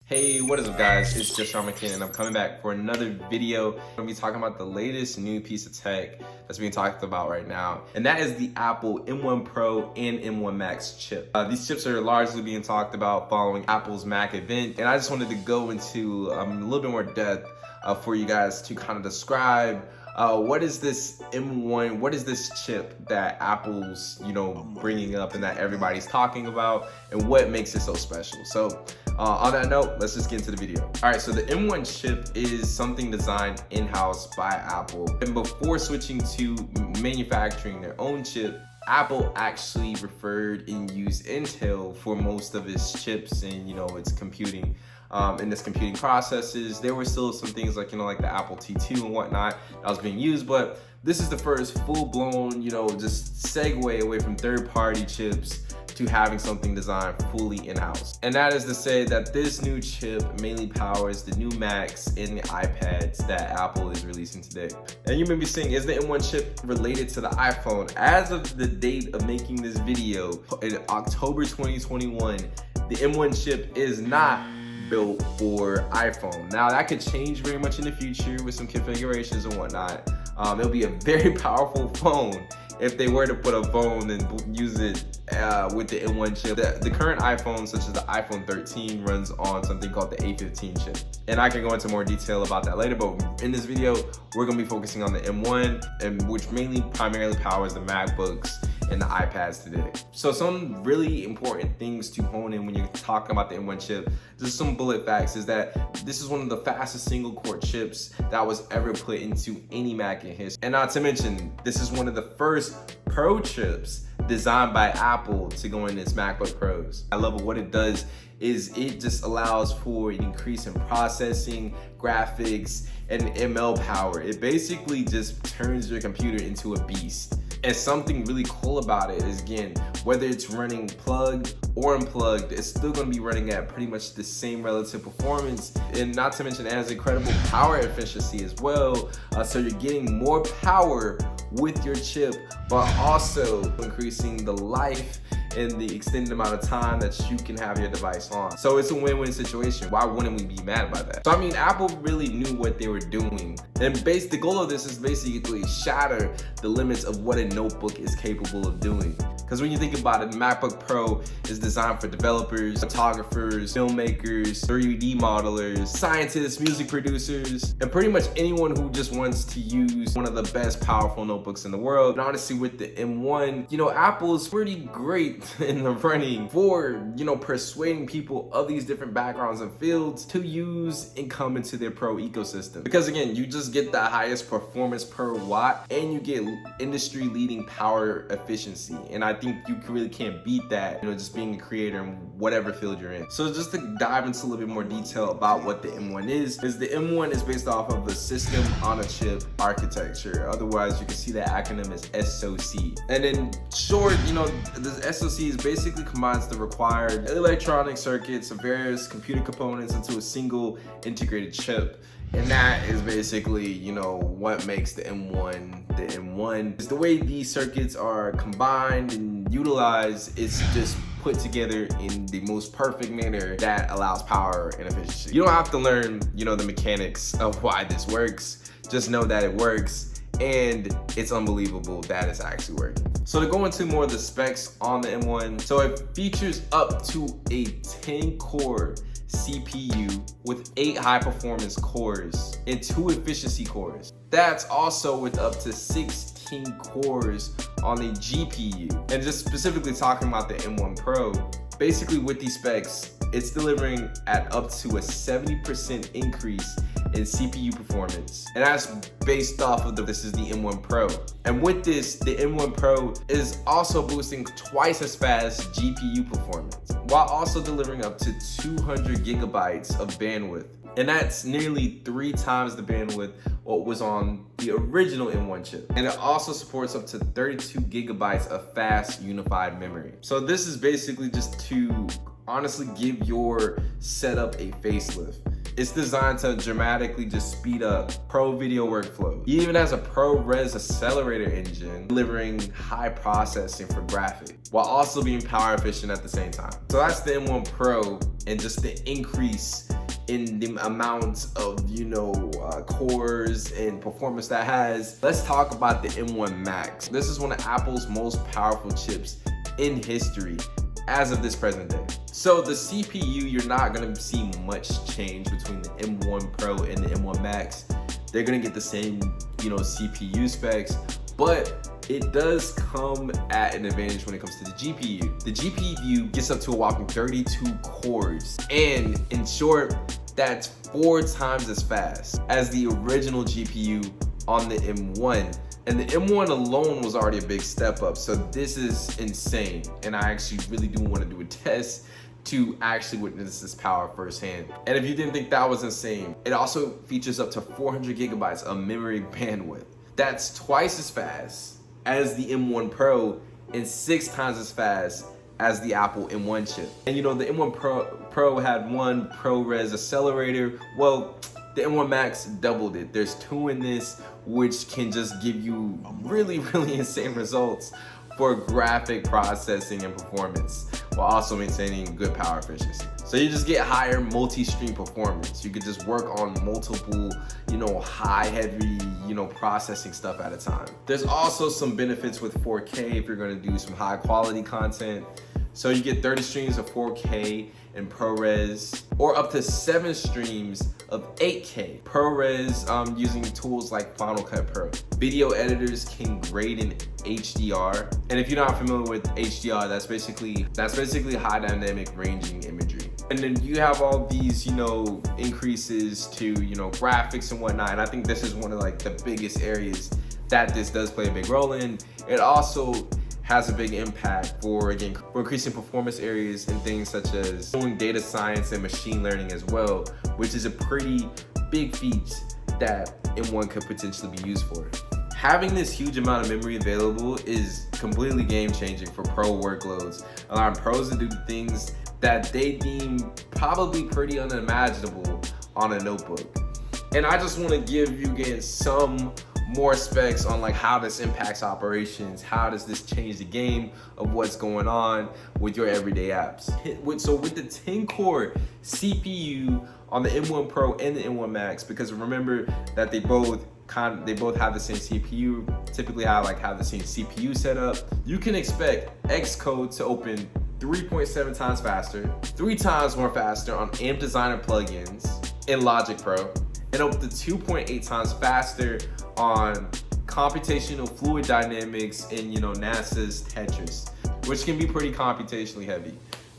Hey, what is up guys? It's justjonmckin and I'm coming back for another video. I'm gonna be talking about the latest new piece of tech that's being talked about right now. And that is the Apple M1 Pro and M1 Max chip. These chips are largely being talked about following Apple's Mac event. And I just wanted to go into a little bit more depth for you guys to kind of describe what is this M1, what is this chip that Apple's, bringing up and that everybody's talking about, and what makes it so special. So on that note, let's just get into the video. All right, so the M1 chip is something designed in-house by Apple. And before switching to manufacturing their own chip, Apple actually referred and used Intel for most of its chips and its computing. In its computing processes. There were still some things like like the Apple T2 and whatnot that was being used, but this is the first full-blown just segue away from third-party chips to having something designed fully in-house. And that is to say that this new chip mainly powers the new Macs and the iPads that Apple is releasing today. And you may be saying, is the M1 chip related to the iPhone? As of the date of making this video, in October 2021, the M1 chip is not built for iPhone. Now that could change very much in the future with some configurations and whatnot. It'll be a very powerful phone if they were to put a phone and use it with the M1 chip. The current iPhone, such as the iPhone 13, runs on something called the A15 chip. And I can go into more detail about that later, but in this video, we're gonna be focusing on the M1, and which primarily powers the MacBooks and the iPads today. So some really important things to hone in when you're talking about the M1 chip, just some bullet facts, is that this is one of the fastest single core chips that was ever put into any Mac in history. And not to mention, this is one of the first Pro chips designed by Apple to go in its MacBook Pros. I love what it does is it just allows for an increase in processing, graphics, and ML power. It basically just turns your computer into a beast. And something really cool about it is, again, whether it's running plugged or unplugged, it's still going to be running at pretty much the same relative performance. And not to mention, it has incredible power efficiency as well. So you're getting more power with your chip, but also increasing the life and the extended amount of time that you can have your device on. So it's a win-win situation. Why wouldn't we be mad about that? So I mean, Apple really knew what they were doing. And the goal of this is basically shatter the limits of what a notebook is capable of doing. Because when you think about it, the MacBook Pro is designed for developers, photographers, filmmakers, 3D modelers, scientists, music producers, and pretty much anyone who just wants to use one of the best powerful notebooks in the world. And honestly, with the M1, Apple is pretty great in the running for, persuading people of these different backgrounds and fields to use and come into their Pro ecosystem. Because again, you just get the highest performance per watt and you get industry-leading power efficiency. And I think you really can't beat that, just being a creator in whatever field you're in. So just to dive into a little bit more detail about what the M1 is the M1 is based off of a system on a chip architecture. Otherwise, you can see that acronym as SoC. And in short, the SoC is basically combines the required electronic circuits of various computer components into a single integrated chip. And that is basically, what makes the M1 the M1. It's the way these circuits are combined and utilized. It's just put together in the most perfect manner that allows power and efficiency. You don't have to learn, the mechanics of why this works. Just know that it works, and it's unbelievable that it's actually working. So to go into more of the specs on the M1, so it features up to a 10-core CPU with 8 high-performance cores and 2 efficiency cores. That's also with up to 16 cores on the GPU. And just specifically talking about the M1 Pro, basically with these specs, it's delivering at up to a 70% increase in CPU performance. And that's based off of this is the M1 Pro. And with this, the M1 Pro is also boosting twice as fast GPU performance, while also delivering up to 200 gigabytes of bandwidth. And that's nearly 3 times the bandwidth what was on the original M1 chip. And it also supports up to 32 gigabytes of fast unified memory. So this is basically just to honestly give your setup a facelift. It's designed to dramatically just speed up pro video workflow. It even has a ProRes accelerator engine delivering high processing for graphics while also being power efficient at the same time. So that's the M1 Pro and just the increase in the amount of, cores and performance that has. Let's talk about the M1 Max. This is one of Apple's most powerful chips in history as of this present day. So the CPU, you're not gonna see much change between the M1 Pro and the M1 Max. They're gonna get the same, CPU specs, but it does come at an advantage when it comes to the GPU. The GPU gets up to a whopping 32 cores, and in short, that's 4 times as fast as the original GPU on the M1. And the M1 alone was already a big step up, so this is insane. And I actually really do want to do a test to actually witness this power firsthand. And if you didn't think that was insane, it also features up to 400 gigabytes of memory bandwidth. That's twice as fast as the M1 Pro and 6 times as fast as the Apple M1 chip. And the M1 Pro had one ProRes accelerator. Well, the M1 Max doubled it. There's 2 in this, which can just give you really, really insane results for graphic processing and performance, while also maintaining good power efficiency. So you just get higher multi-stream performance. You could just work on multiple, high, heavy, processing stuff at a time. There's also some benefits with 4K if you're gonna do some high quality content. So you get 30 streams of 4K in ProRes, or up to 7 streams of 8K ProRes using tools like Final Cut Pro. Video editors can grade in HDR, and if you're not familiar with HDR, that's basically high dynamic ranging imagery. And then you have all these, increases to, graphics and whatnot. And I think this is one of the biggest areas that this does play a big role in. It also has a big impact for increasing performance areas in things such as doing data science and machine learning as well, which is a pretty big feat that M1 could potentially be used for. Having this huge amount of memory available is completely game changing for pro workloads, allowing pros to do things that they deem probably pretty unimaginable on a notebook. And I just want to give you guys some more specs on how this impacts operations. How does this change the game of what's going on with your everyday apps? So with the 10-core CPU on the M1 Pro and the M1 Max, because remember that they both have the same CPU, typically have the same CPU setup, you can expect Xcode to open 3.7 times faster, 3 times more faster on AMP Designer plugins in Logic Pro, and up to 2.8 times faster on computational fluid dynamics in NASA's Tetris, which can be pretty computationally heavy.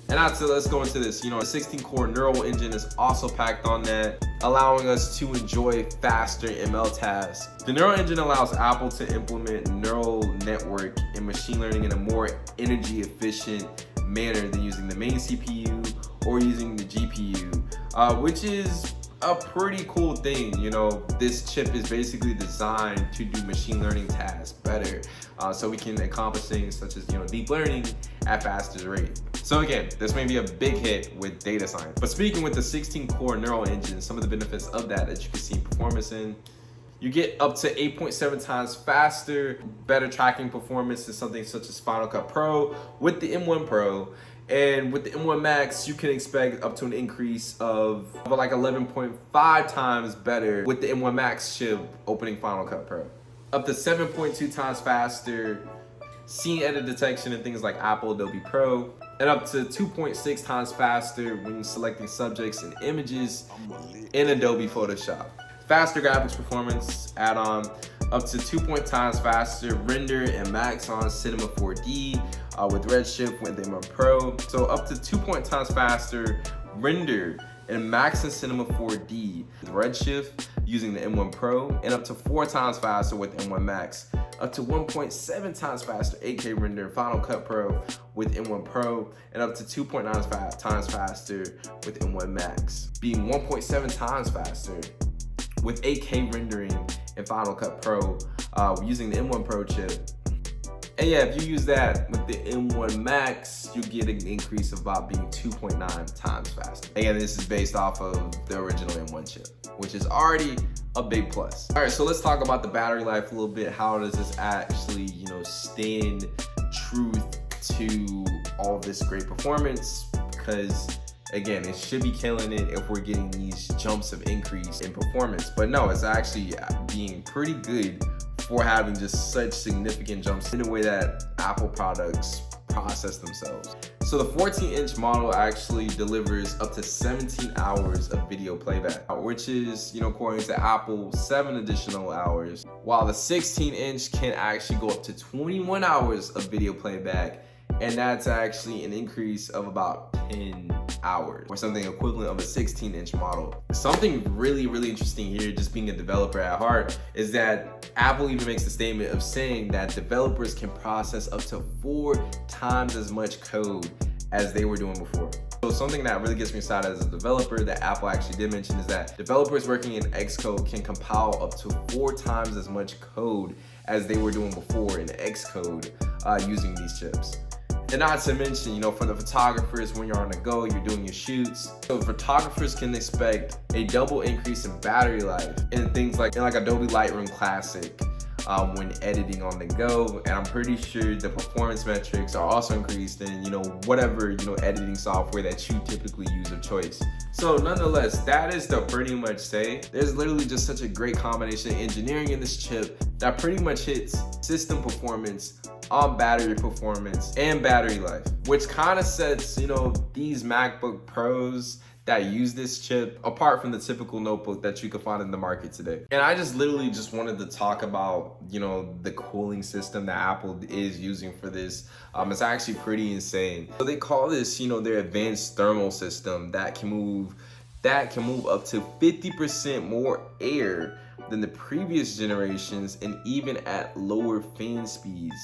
And let's go into this. A 16-core neural engine is also packed on that, allowing us to enjoy faster ML tasks. The neural engine allows Apple to implement neural network and machine learning in a more energy efficient manner than using the main CPU or using the GPU, which is a pretty cool thing. This chip is basically designed to do machine learning tasks better, so we can accomplish things such as deep learning at faster rate. So again, this may be a big hit with data science. But speaking with the 16-core neural engine, some of the benefits of that you can see performance in, you get up to 8.7 times faster, better tracking performance in something such as Final Cut Pro with the M1 Pro. And with the M1 Max, you can expect up to an increase of 11.5 times better with the M1 Max chip opening Final Cut Pro. Up to 7.2 times faster scene edit detection in things like Apple Adobe Pro, and up to 2.6 times faster when selecting subjects and images in Adobe Photoshop. Faster graphics performance add-on, up to 2 times faster render and max on Cinema 4D with Redshift with the M1 Pro. So up to 2 times faster render and max in Cinema 4D with Redshift using the M1 Pro, and up to 4 times faster with M1 Max. Up to 1.7 times faster 8K render in Final Cut Pro with M1 Pro, and up to 2.9 times faster with M1 Max, being 1.7 times faster with 8K rendering in Final Cut Pro using the M1 Pro chip. And yeah, if you use that with the M1 Max, you get an increase of about being 2.9 times faster. Again, this is based off of the original M1 chip, which is already a big plus. All right, so let's talk about the battery life a little bit. How does this actually, stand truth to all this great performance? Because again, it should be killing it if we're getting these jumps of increase in performance. But no, it's actually being pretty good for having just such significant jumps in the way that Apple products process themselves. So the 14-inch model actually delivers up to 17 hours of video playback, which is, according to Apple, 7 additional hours, while the 16-inch can actually go up to 21 hours of video playback, and that's actually an increase of about 10 hours, or something equivalent of a 16-inch model. Something really, really interesting here, just being a developer at heart, is that Apple even makes the statement of saying that developers can process up to 4 times as much code as they were doing before. So something that really gets me excited as a developer that Apple actually did mention is that developers working in Xcode can compile up to 4 times as much code as they were doing before in Xcode using these chips. And not to mention, for the photographers, when you're on the go, you're doing your shoots. So photographers can expect a double increase in battery life in things like Adobe Lightroom Classic when editing on the go. And I'm pretty sure the performance metrics are also increased in, whatever, editing software that you typically use of choice. So nonetheless, that is to pretty much say there's literally just such a great combination of engineering in this chip that pretty much hits system performance on battery performance and battery life, which kind of sets, these MacBook Pros that use this chip apart from the typical notebook that you could find in the market today. And I just literally just wanted to talk about, the cooling system that Apple is using for this. It's actually pretty insane. So they call this, their advanced thermal system that can move up to 50% more air than the previous generations, and even at lower fan speeds.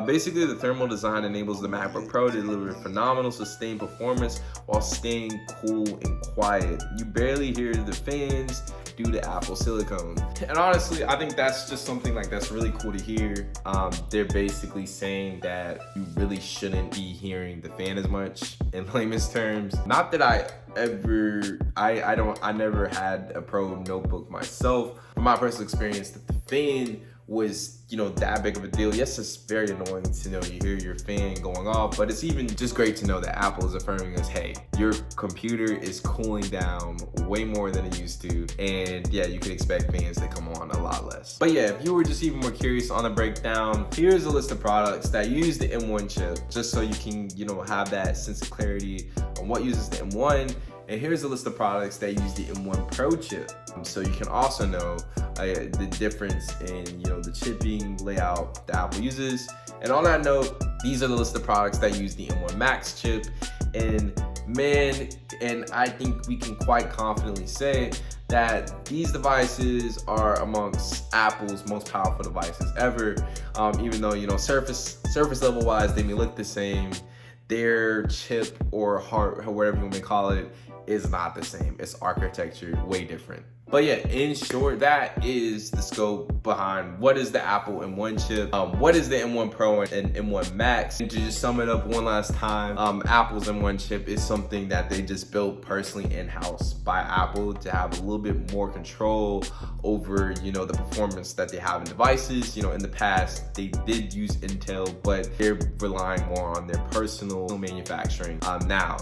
Basically, the thermal design enables the MacBook Pro to deliver phenomenal sustained performance while staying cool and quiet. You barely hear the fans due to Apple silicone. And honestly, I think that's just something that's really cool to hear. They're basically saying that you really shouldn't be hearing the fan as much in layman's terms. Not that I never had a Pro notebook myself. From my personal experience, that the fan was, that big of a deal. Yes, it's very annoying to you hear your fan going off, but it's even just great to know that Apple is affirming us, hey, your computer is cooling down way more than it used to, and yeah, you can expect fans to come on a lot less. But yeah, if you were just even more curious on the breakdown, here's a list of products that use the M1 chip, just so you can, have that sense of clarity on what uses the M1. And here's a list of products that use the M1 Pro chip, so you can also know the difference in the chipping layout that Apple uses. And on that note, these are the list of products that use the M1 Max chip. And man, I think we can quite confidently say that these devices are amongst Apple's most powerful devices ever. Even though surface level wise they may look the same, their chip or heart, whatever you want to call it, is not the same. It's architecture way different. But yeah, in short, that is the scope behind what is the Apple M1 chip, what is the M1 Pro and M1 Max. And to just sum it up one last time, Apple's M1 chip is something that they just built personally in-house by Apple to have a little bit more control over, the performance that they have in devices. In the past, they did use Intel, but they're relying more on their personal manufacturing now.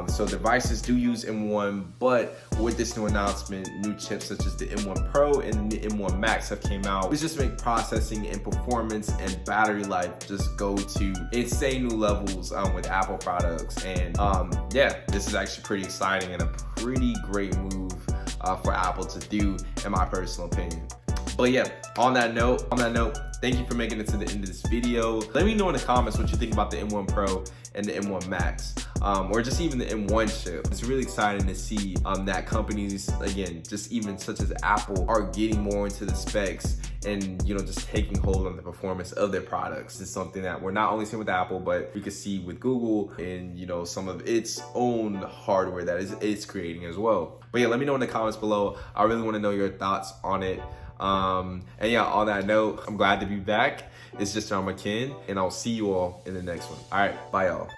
So devices do use M1, but with this new announcement, new chips such as the M1 Pro and the M1 Max have came out. It's just make processing and performance and battery life just go to insane new levels with Apple products. And yeah, this is actually pretty exciting and a pretty great move for Apple to do, in my personal opinion. But yeah, on that note, thank you for making it to the end of this video. Let me know in the comments what you think about the M1 Pro and the M1 Max, or just even the M1 chip. It's really exciting to see that companies, again, just even such as Apple, are getting more into the specs and just taking hold on the performance of their products. It's something that we're not only seeing with Apple, but we can see with Google and some of its own hardware that it's creating as well. But yeah, let me know in the comments below. I really want to know your thoughts on it. And yeah, on that note, I'm glad to be back. It's just Justjonmckin, and I'll see you all in the next one. All right, bye y'all.